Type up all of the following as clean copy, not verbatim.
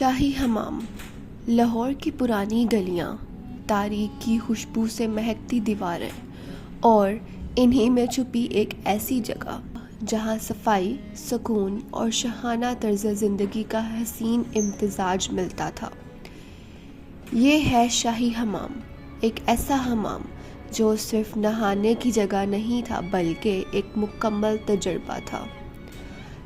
شاہی حمام، لاہور کی پرانی گلیاں، تاریخ کی خوشبو سے مہکتی دیواریں اور انہی میں چھپی ایک ایسی جگہ جہاں صفائی، سکون اور شاہانہ طرز زندگی کا حسین امتزاج ملتا تھا۔ یہ ہے شاہی حمام، ایک ایسا حمام جو صرف نہانے کی جگہ نہیں تھا بلکہ ایک مکمل تجربہ تھا۔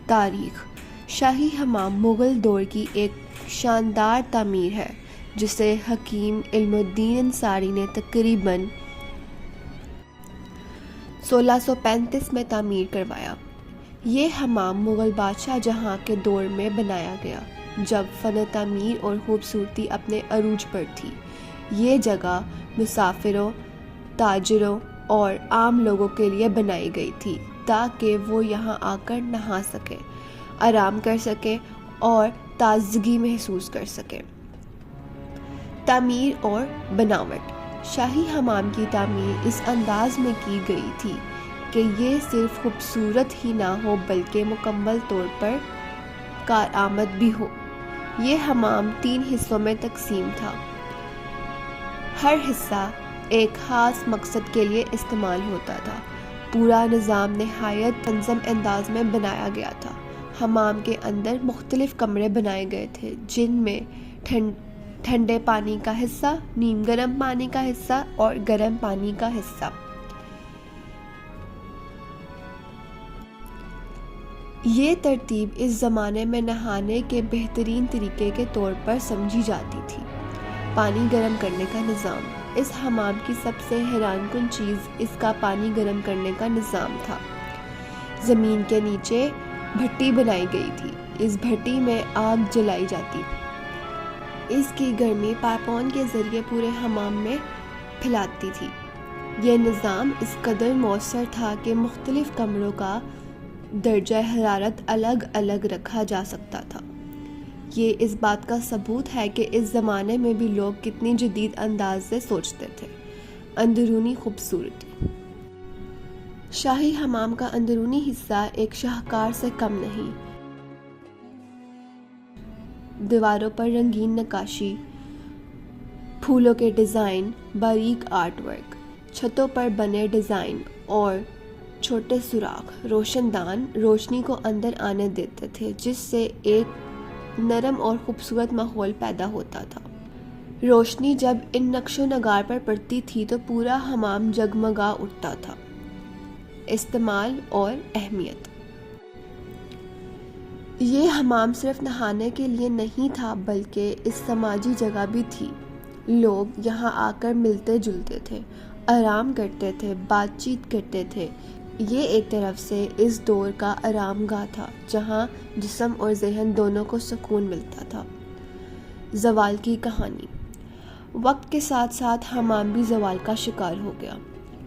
تاریخ: شاہی حمام مغل دور کی ایک شاندار تعمیر ہے جسے حکیم علم الدین انصاری نے تقریباً 1635 میں تعمیر کروایا۔ یہ حمام مغل بادشاہ جہاں کے دور میں بنایا گیا جب فن تعمیر اور خوبصورتی اپنے عروج پر تھی۔ یہ جگہ مسافروں، تاجروں اور عام لوگوں کے لیے بنائی گئی تھی تاکہ وہ یہاں آ کر نہا سکیں، آرام کر سکیں اور تازگی محسوس کر سکیں۔ تعمیر اور بناوٹ: شاہی حمام کی تعمیر اس انداز میں کی گئی تھی کہ یہ صرف خوبصورت ہی نہ ہو بلکہ مکمل طور پر کارآمد بھی ہو۔ یہ حمام 3 حصوں میں تقسیم تھا۔ ہر حصہ ایک خاص مقصد کے لیے استعمال ہوتا تھا۔ پورا نظام نہایت منظم انداز میں بنایا گیا تھا۔ حمام کے اندر مختلف کمرے بنائے گئے تھے جن میں ٹھنڈے پانی کا حصہ، نیم گرم پانی کا حصہ اور گرم پانی کا حصہ۔ یہ ترتیب اس زمانے میں نہانے کے بہترین طریقے کے طور پر سمجھی جاتی تھی۔ پانی گرم کرنے کا نظام: اس حمام کی سب سے حیران کن چیز اس کا پانی گرم کرنے کا نظام تھا۔ زمین کے نیچے بھٹی بنائی گئی تھی۔ اس بھٹی میں آگ جلائی جاتی تھی۔ اس کی گرمی پائپوں کے ذریعے پورے حمام میں پھیلاتی تھی۔ یہ نظام اس قدر مؤثر تھا کہ مختلف کمروں کا درجہ حرارت الگ الگ رکھا جا سکتا تھا۔ یہ اس بات کا ثبوت ہے کہ اس زمانے میں بھی لوگ کتنی جدید انداز سے سوچتے تھے۔ اندرونی خوبصورتی: شاہی حمام کا اندرونی حصہ ایک شاہکار سے کم نہیں۔ دیواروں پر رنگین نقاشی، پھولوں کے ڈیزائن، باریک آرٹ ورک، چھتوں پر بنے ڈیزائن اور چھوٹے سوراخ روشن دان روشنی کو اندر آنے دیتے تھے جس سے ایک نرم اور خوبصورت ماحول پیدا ہوتا تھا۔ روشنی جب ان نقش و نگار پر پڑتی تھی تو پورا حمام جگمگا اٹھتا تھا۔ استعمال اور اہمیت: یہ حمام صرف نہانے کے لیے نہیں تھا بلکہ اس سماجی جگہ بھی تھی۔ لوگ یہاں آ کر ملتے جلتے تھے، آرام کرتے تھے، بات چیت کرتے تھے۔ یہ ایک طرف سے اس دور کا آرام گاہ تھا جہاں جسم اور ذہن دونوں کو سکون ملتا تھا۔ زوال کی کہانی: وقت کے ساتھ ساتھ حمام بھی زوال کا شکار ہو گیا۔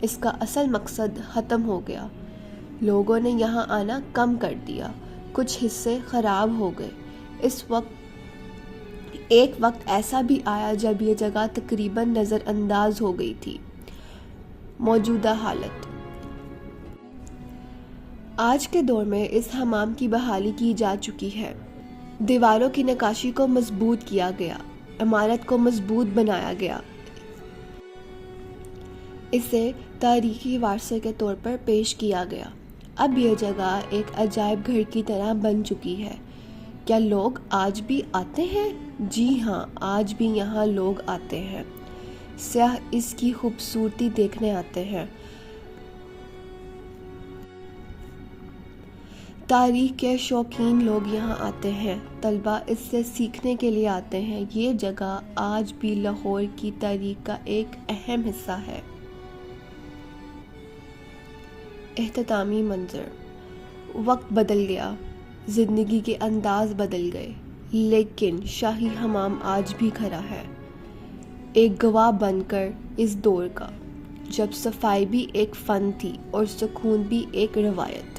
اس کا اصل مقصد ختم ہو گیا۔ لوگوں نے یہاں آنا کم کر دیا، کچھ حصے خراب ہو گئے۔ ایک وقت ایسا بھی آیا جب یہ جگہ تقریباً نظر انداز ہو گئی تھی۔ موجودہ حالت: آج کے دور میں اس حمام کی بحالی کی جا چکی ہے۔ دیواروں کی نقاشی کو مضبوط کیا گیا، عمارت کو مضبوط بنایا گیا، اسے تاریخی ورثے کے طور پر پیش کیا گیا۔ اب یہ جگہ ایک عجائب گھر کی طرح بن چکی ہے۔ کیا لوگ آج بھی آتے ہیں؟ جی ہاں، آج بھی یہاں لوگ آتے ہیں۔ سیاح اس کی خوبصورتی دیکھنے آتے ہیں۔ تاریخ کے شوقین لوگ یہاں آتے ہیں، طلبہ اس سے سیکھنے کے لیے آتے ہیں۔ یہ جگہ آج بھی لاہور کی تاریخ کا ایک اہم حصہ ہے۔ اختتامی منظر: وقت بدل گیا، زندگی کے انداز بدل گئے، لیکن شاہی حمام آج بھی کھڑا ہے، ایک گواہ بن کر اس دور کا جب صفائی بھی ایک فن تھی اور سکون بھی ایک روایت۔